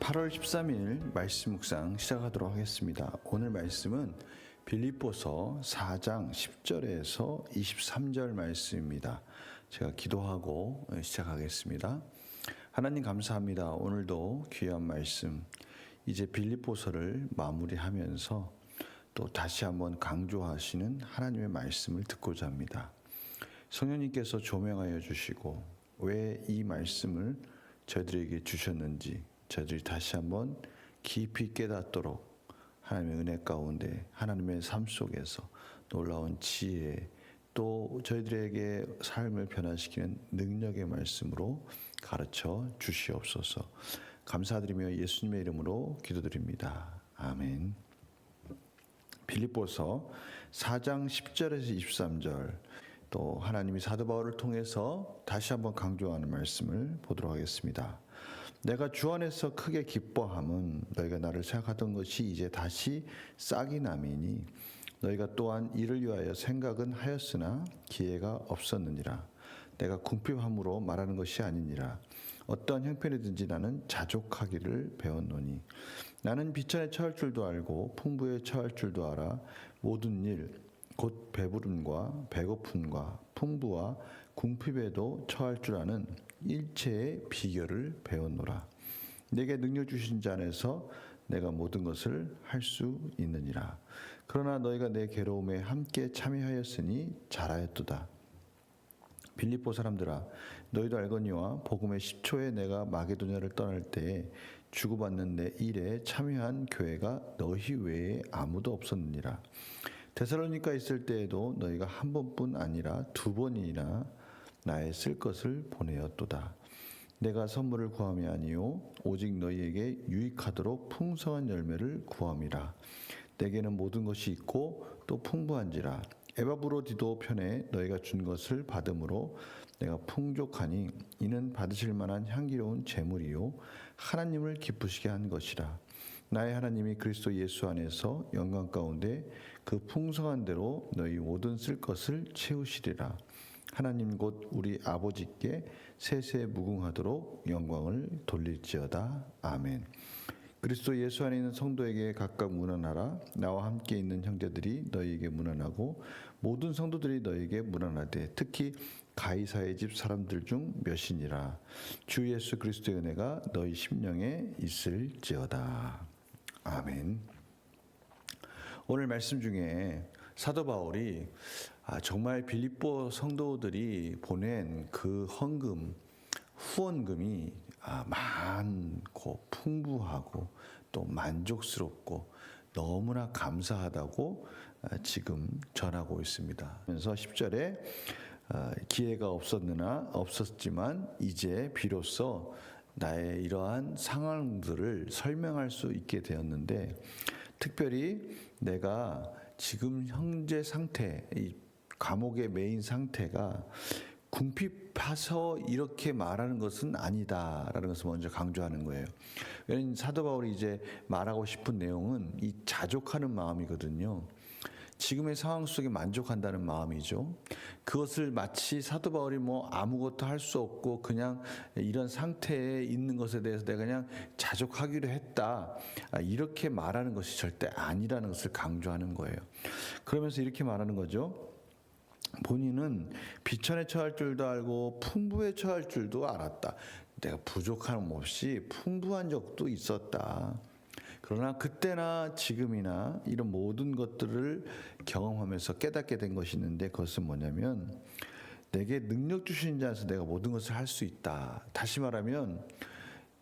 8월 13일 말씀 묵상 시작하도록 하겠습니다. 오늘 말씀은 빌립보서 4장 10절에서 23절 말씀입니다. 제가 기도하고 시작하겠습니다. 하나님 감사합니다. 오늘도 귀한 말씀, 이제 빌립보서를 마무리하면서 또 다시 한번 강조하시는 하나님의 말씀을 듣고자 합니다. 성령님께서 조명하여 주시고 왜 이 말씀을 저희들에게 주셨는지 저희들이 다시 한번 깊이 깨닫도록 하나님의 은혜 가운데 하나님의 삶 속에서 놀라운 지혜 또 저희들에게 삶을 변화시키는 능력의 말씀으로 가르쳐 주시옵소서. 감사드리며 예수님의 이름으로 기도드립니다. 아멘. 빌립보서 4장 10절에서 23절, 또 하나님이 사도 바울을 통해서 다시 한번 강조하는 말씀을 보도록 하겠습니다. 내가 주 안에서 크게 기뻐함은 너희가 나를 생각하던 것이 이제 다시 싹이 남이니 너희가 또한 이를 위하여 생각은 하였으나 기회가 없었느니라. 내가 궁핍함으로 말하는 것이 아니니라. 어떠한 형편이든지 나는 자족하기를 배웠노니 나는 비천에 처할 줄도 알고 풍부에 처할 줄도 알아. 모든 일 곧 배부름과 배고픔과 풍부와 궁핍에도 처할 줄 아는 일체의 비결을 배웠노라. 내게 능력 주신 자 안에서 내가 모든 것을 할 수 있느니라. 그러나 너희가 내 괴로움에 함께 참여하였으니 잘하였도다. 빌립보 사람들아, 너희도 알거니와 복음의 10초에 내가 마게도냐를 떠날 때에 주고받는 내 일에 참여한 교회가 너희 외에 아무도 없었느니라. 데살로니가 있을 때에도 너희가 한 번뿐 아니라 두 번이나 나의 쓸 것을 보내었도다. 내가 선물을 구함이 아니요 오직 너희에게 유익하도록 풍성한 열매를 구함이라. 내게는 모든 것이 있고 또 풍부한지라. 에바브로디도 편에 너희가 준 것을 받음으로 내가 풍족하니 이는 받으실 만한 향기로운 제물이요 하나님을 기쁘시게 한 것이라. 나의 하나님이 그리스도 예수 안에서 영광 가운데 그 풍성한 대로 너희 모든 쓸 것을 채우시리라. 하나님 곧 우리 아버지께 세세 무궁하도록 영광을 돌릴지어다. 아멘. 그리스도 예수 안에 있는 성도에게 각각 문안하라. 나와 함께 있는 형제들이 너희에게 문안하고 모든 성도들이 너희에게 문안하되 특히 가이사의 집 사람들 중 몇이니라. 주 예수 그리스도의 은혜가 너희 심령에 있을지어다. 아멘. 오늘 말씀 중에 사도 바울이 정말 빌립보 성도들이 보낸 그 헌금, 후원금이 많고 풍부하고 또 만족스럽고 너무나 감사하다고 지금 전하고 있습니다. 그래서 10절에 기회가 없었지만 이제 비로소 나의 이러한 상황들을 설명할 수 있게 되었는데, 특별히 내가 지금 현재 상태, 이 감옥의 메인 상태가 궁핍해서 이렇게 말하는 것은 아니다라는 것을 먼저 강조하는 거예요. 왜냐하면 사도 바울이 이제 말하고 싶은 내용은 이 자족하는 마음이거든요. 지금의 상황 속에 만족한다는 마음이죠. 그것을 마치 사도 바울이 아무것도 할 수 없고 그냥 이런 상태에 있는 것에 대해서 내가 그냥 자족하기로 했다, 이렇게 말하는 것이 절대 아니라는 것을 강조하는 거예요. 그러면서 이렇게 말하는 거죠. 본인은 비천에 처할 줄도 알고 풍부에 처할 줄도 알았다. 내가 부족함 없이 풍부한 적도 있었다. 그러나 그때나 지금이나 이런 모든 것들을 경험하면서 깨닫게 된 것이 있는데, 그것은 뭐냐면 내게 능력 주신 자에서 내가 모든 것을 할 수 있다. 다시 말하면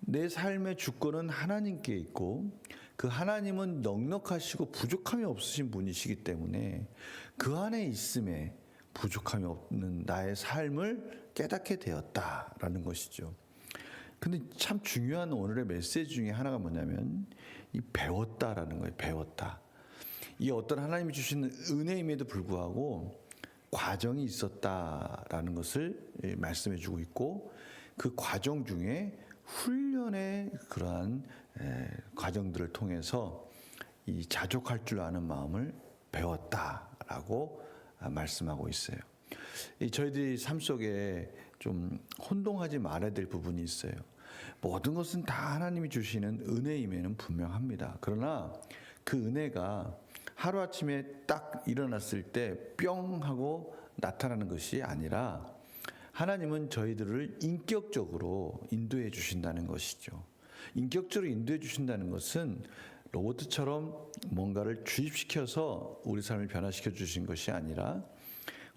내 삶의 주권은 하나님께 있고 그 하나님은 넉넉하시고 부족함이 없으신 분이시기 때문에 그 안에 있음에 부족함이 없는 나의 삶을 깨닫게 되었다라는 것이죠. 근데 참 중요한 오늘의 메시지 중에 하나가 뭐냐면 이 배웠다라는 거예요. 배웠다. 이 어떤 하나님이 주시는 은혜임에도 불구하고 과정이 있었다라는 것을 말씀해 주고 있고, 그 과정 중에 훈련의 그러한 과정들을 통해서 이 자족할 줄 아는 마음을 배웠다라고 말씀하고 있어요. 저희들이 삶 속에 좀 혼동하지 말아야 될 부분이 있어요. 모든 것은 다 하나님이 주시는 은혜임에는 분명합니다. 그러나 그 은혜가 하루아침에 딱 일어났을 때 뿅 하고 나타나는 것이 아니라 하나님은 저희들을 인격적으로 인도해 주신다는 것이죠. 인격적으로 인도해 주신다는 것은 로봇처럼 뭔가를 주입시켜서 우리 삶을 변화시켜 주신 것이 아니라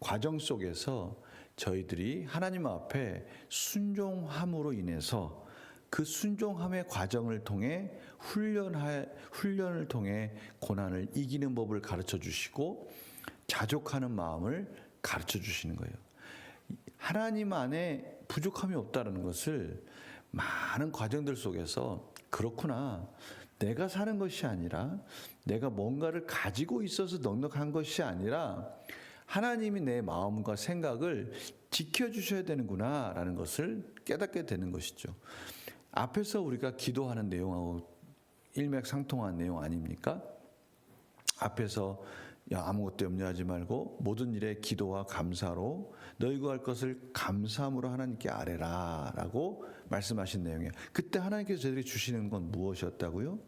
과정 속에서 저희들이 하나님 앞에 순종함으로 인해서 그 순종함의 과정을 통해 훈련을 통해 고난을 이기는 법을 가르쳐 주시고 자족하는 마음을 가르쳐 주시는 거예요. 하나님 안에 부족함이 없다는 것을 많은 과정들 속에서 그렇구나. 내가 사는 것이 아니라 내가 뭔가를 가지고 있어서 넉넉한 것이 아니라 하나님이 내 마음과 생각을 지켜주셔야 되는구나라는 것을 깨닫게 되는 것이죠. 앞에서 우리가 기도하는 내용하고 일맥상통한 내용 아닙니까? 앞에서 아무것도 염려하지 말고 모든 일에 기도와 감사로 너희 구할 것을 감사함으로 하나님께 아뢰라 라고 말씀하신 내용이에요. 그때 하나님께서 저희들이 주시는 건 무엇이었다고요?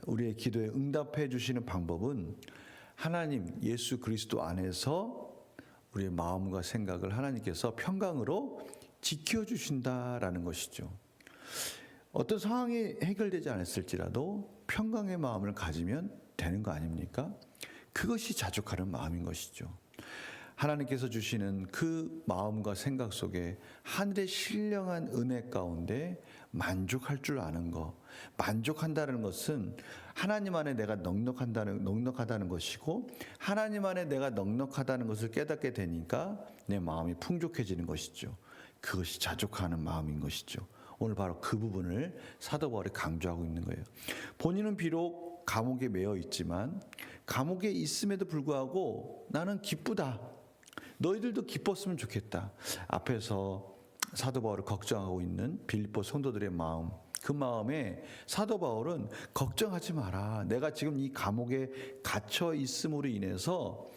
우리의 기도에 응답해 주시는 방법은 하나님 예수 그리스도 안에서 우리의 마음과 생각을 하나님께서 평강으로 지켜주신다라는 것이죠. 어떤 상황이 해결되지 않았을지라도 평강의 마음을 가지면 되는 거 아닙니까? 그것이 자족하는 마음인 것이죠. 하나님께서 주시는 그 마음과 생각 속에 하늘의 신령한 은혜 가운데 만족할 줄 아는 것, 만족한다는 것은 하나님 안에 내가 넉넉하다는 것이고 하나님 안에 내가 넉넉하다는 것을 깨닫게 되니까 내 마음이 풍족해지는 것이죠. 그것이 자족하는 마음인 것이죠. 오늘 바로 그 부분을 사도 바울이 강조하고 있는 거예요. 본인은 비록 감옥에 매여 있지만 감옥에 있음에도 불구하고 나는 기쁘다. 너희들도 기뻤으면 좋겠다. 앞에서 사도 바울을 걱정하고 있는 빌립보 성도들의 마음, 그 마음에 사도 바울은 걱정하지 마라. 내가 지금 이 감옥에 갇혀 있음으로 인해서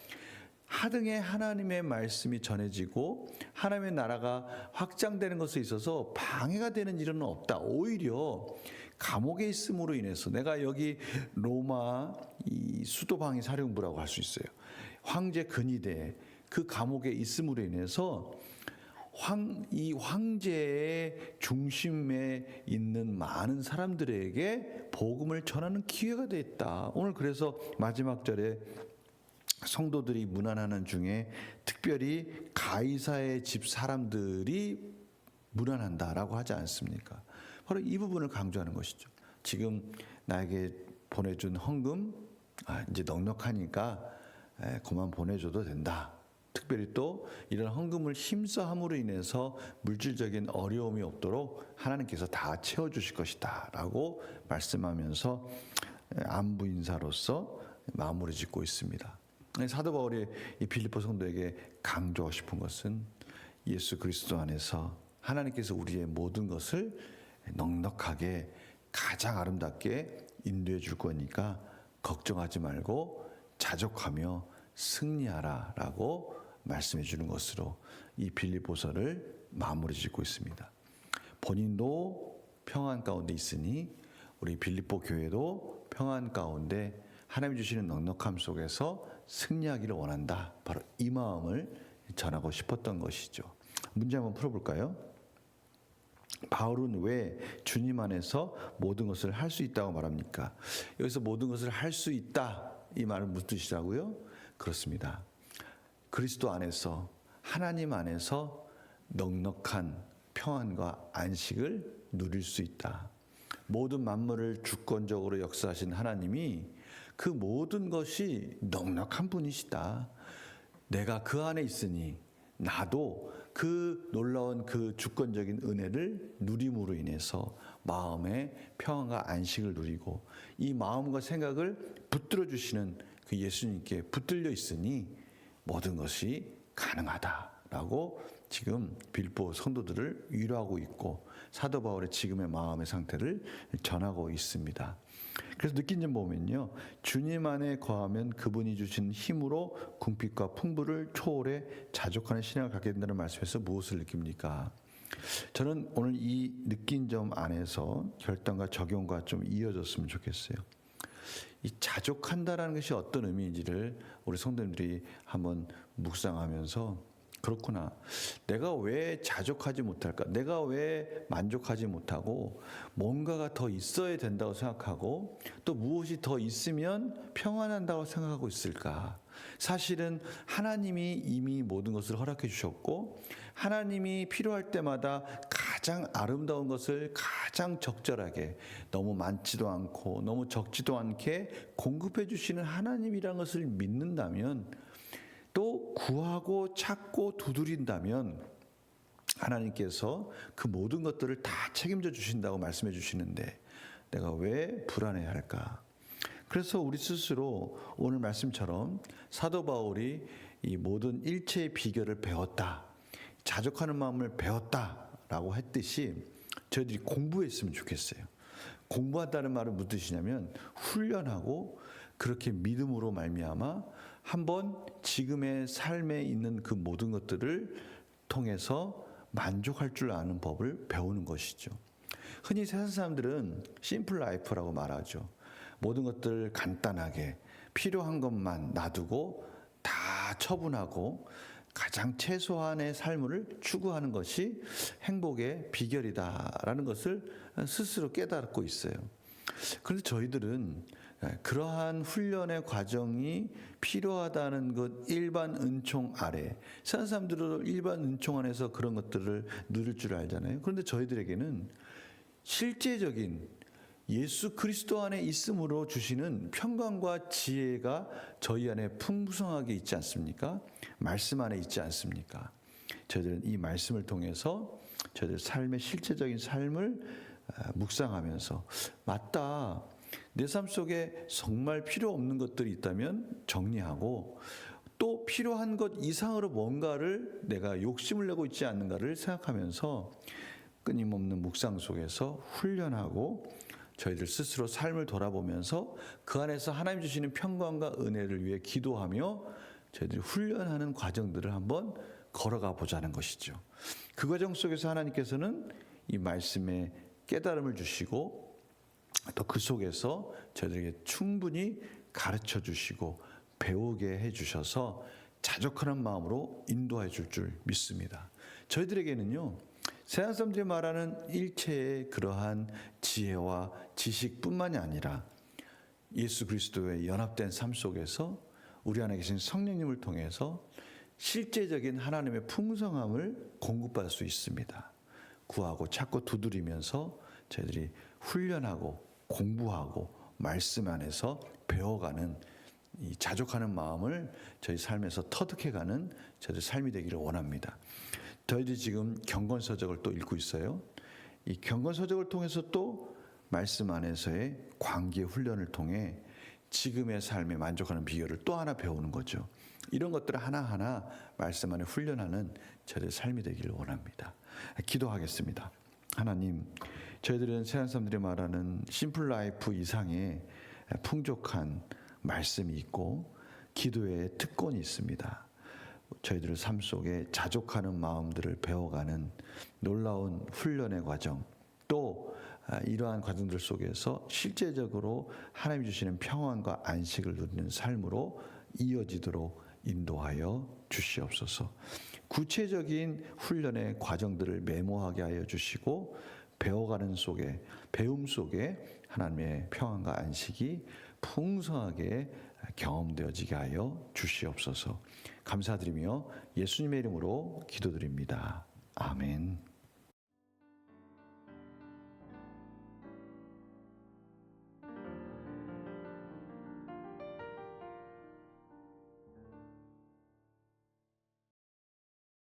하등의 하나님의 말씀이 전해지고 하나님의 나라가 확장되는 것에 있어서 방해가 되는 일은 없다. 오히려 감옥에 있음으로 인해서 내가 여기 로마 이 수도방위 사령부라고 할 수 있어요. 황제 근위대 그 감옥에 있음으로 인해서 이 황제의 중심에 있는 많은 사람들에게 복음을 전하는 기회가 됐다. 오늘 그래서 마지막 절에 성도들이 문안하는 중에 특별히 가이사의 집 사람들이 문안한다라고 하지 않습니까? 바로 이 부분을 강조하는 것이죠. 지금 나에게 보내준 헌금 이제 넉넉하니까 그만 보내줘도 된다. 특별히 또 이런 헌금을 힘써 함으로 인해서 물질적인 어려움이 없도록 하나님께서 다 채워주실 것이다 라고 말씀하면서 안부 인사로서 마무리 짓고 있습니다. 사도 바울이 이 빌립보 성도에게 강조하고 싶은 것은 예수 그리스도 안에서 하나님께서 우리의 모든 것을 넉넉하게 가장 아름답게 인도해 줄 거니까 걱정하지 말고 자족하며 승리하라 라고 말씀해 주는 것으로 이 빌립보서를 마무리 짓고 있습니다. 본인도 평안 가운데 있으니 우리 빌립보 교회도 평안 가운데 하나님 주시는 넉넉함 속에서 승리하기를 원한다. 바로 이 마음을 전하고 싶었던 것이죠. 문제 한번 풀어볼까요? 바울은 왜 주님 안에서 모든 것을 할 수 있다고 말합니까? 여기서 모든 것을 할 수 있다 이 말은 무슨 뜻이라고요? 그렇습니다. 그리스도 안에서 하나님 안에서 넉넉한 평안과 안식을 누릴 수 있다. 모든 만물을 주권적으로 역사하신 하나님이 그 모든 것이 넉넉한 분이시다. 내가 그 안에 있으니 나도 그 놀라운 그 주권적인 은혜를 누림으로 인해서 마음의 평안과 안식을 누리고 이 마음과 생각을 붙들어 주시는 그 예수님께 붙들려 있으니 모든 것이 가능하다라고 지금 빌립보 성도들을 위로하고 있고 사도 바울의 지금의 마음의 상태를 전하고 있습니다. 그래서 느낀 점 보면요, 주님 안에 거하면 그분이 주신 힘으로 궁핍과 풍부를 초월해 자족하는 신앙을 갖게 된다는 말씀에서 무엇을 느낍니까? 저는 오늘 이 느낀 점 안에서 결단과 적용과 좀 이어졌으면 좋겠어요. 이 자족한다라는 것이 어떤 의미인지를 우리 성도님들이 한번 묵상하면서, 그렇구나, 내가 왜 자족하지 못할까? 내가 왜 만족하지 못하고 뭔가가 더 있어야 된다고 생각하고 또 무엇이 더 있으면 평안한다고 생각하고 있을까? 사실은 하나님이 이미 모든 것을 허락해 주셨고 하나님이 필요할 때마다 가장 아름다운 것을 가장 적절하게, 너무 많지도 않고 너무 적지도 않게 공급해 주시는 하나님이라는 것을 믿는다면, 또 구하고 찾고 두드린다면 하나님께서 그 모든 것들을 다 책임져 주신다고 말씀해 주시는데 내가 왜 불안해할까? 그래서 우리 스스로 오늘 말씀처럼 사도 바울이 이 모든 일체의 비결을 배웠다, 자족하는 마음을 배웠다라고 했듯이 저희들이 공부했으면 좋겠어요. 공부한다는 말은 무슨 뜻이냐면 훈련하고, 그렇게 믿음으로 말미암아 한번 지금의 삶에 있는 그 모든 것들을 통해서 만족할 줄 아는 법을 배우는 것이죠. 흔히 세상 사람들은 심플 라이프라고 말하죠. 모든 것들을 간단하게 필요한 것만 놔두고 다 처분하고 가장 최소한의 삶을 추구하는 것이 행복의 비결이다라는 것을 스스로 깨닫고 있어요. 그런데 저희들은 그러한 훈련의 과정이 필요하다는 것, 일반 은총 아래, 세상 사람들은 일반 은총 안에서 그런 것들을 누릴 줄 알잖아요. 그런데 저희들에게는 실제적인 예수 그리스도 안에 있음으로 주시는 평강과 지혜가 저희 안에 풍성하게 있지 않습니까? 말씀 안에 있지 않습니까? 저희들은 이 말씀을 통해서 저희들 삶의 실제적인 삶을 묵상하면서, 맞다, 내 삶 속에 정말 필요 없는 것들이 있다면 정리하고, 또 필요한 것 이상으로 뭔가를 내가 욕심을 내고 있지 않는가를 생각하면서 끊임없는 묵상 속에서 훈련하고 저희들 스스로 삶을 돌아보면서 그 안에서 하나님 주시는 평강과 은혜를 위해 기도하며 저희들이 훈련하는 과정들을 한번 걸어가 보자는 것이죠. 그 과정 속에서 하나님께서는 이 말씀에 깨달음을 주시고 또 그 속에서 저희들에게 충분히 가르쳐 주시고 배우게 해 주셔서 자족하는 마음으로 인도해 줄 믿습니다. 저희들에게는요, 세상 사람들이 말하는 일체의 그러한 지혜와 지식뿐만이 아니라 예수 그리스도의 연합된 삶 속에서 우리 안에 계신 성령님을 통해서 실제적인 하나님의 풍성함을 공급받을 수 있습니다. 구하고 찾고 두드리면서 저희들이 훈련하고 공부하고 말씀 안에서 배워가는 이 자족하는 마음을 저희 삶에서 터득해가는 저희들 삶이 되기를 원합니다. 저희들이 지금 경건서적을 또 읽고 있어요. 이 경건서적을 통해서 또 말씀 안에서의 관계 훈련을 통해 지금의 삶에 만족하는 비결을 또 하나 배우는 거죠. 이런 것들을 하나하나 말씀 안에 훈련하는 저희들 삶이 되기를 원합니다. 기도하겠습니다. 하나님, 저희들은 세상 사람들이 말하는 심플 라이프 이상의 풍족한 말씀이 있고 기도의 특권이 있습니다. 저희들의 삶 속에 자족하는 마음들을 배워가는 놀라운 훈련의 과정, 또 이러한 과정들 속에서 실제적으로 하나님 주시는 평안과 안식을 누리는 삶으로 이어지도록 인도하여 주시옵소서. 구체적인 훈련의 과정들을 메모하게 하여 주시고 배워가는 속에, 배움 속에 하나님의 평안과 안식이 풍성하게 경험되어지게 하여 주시옵소서. 감사드리며 예수님의 이름으로 기도드립니다. 아멘.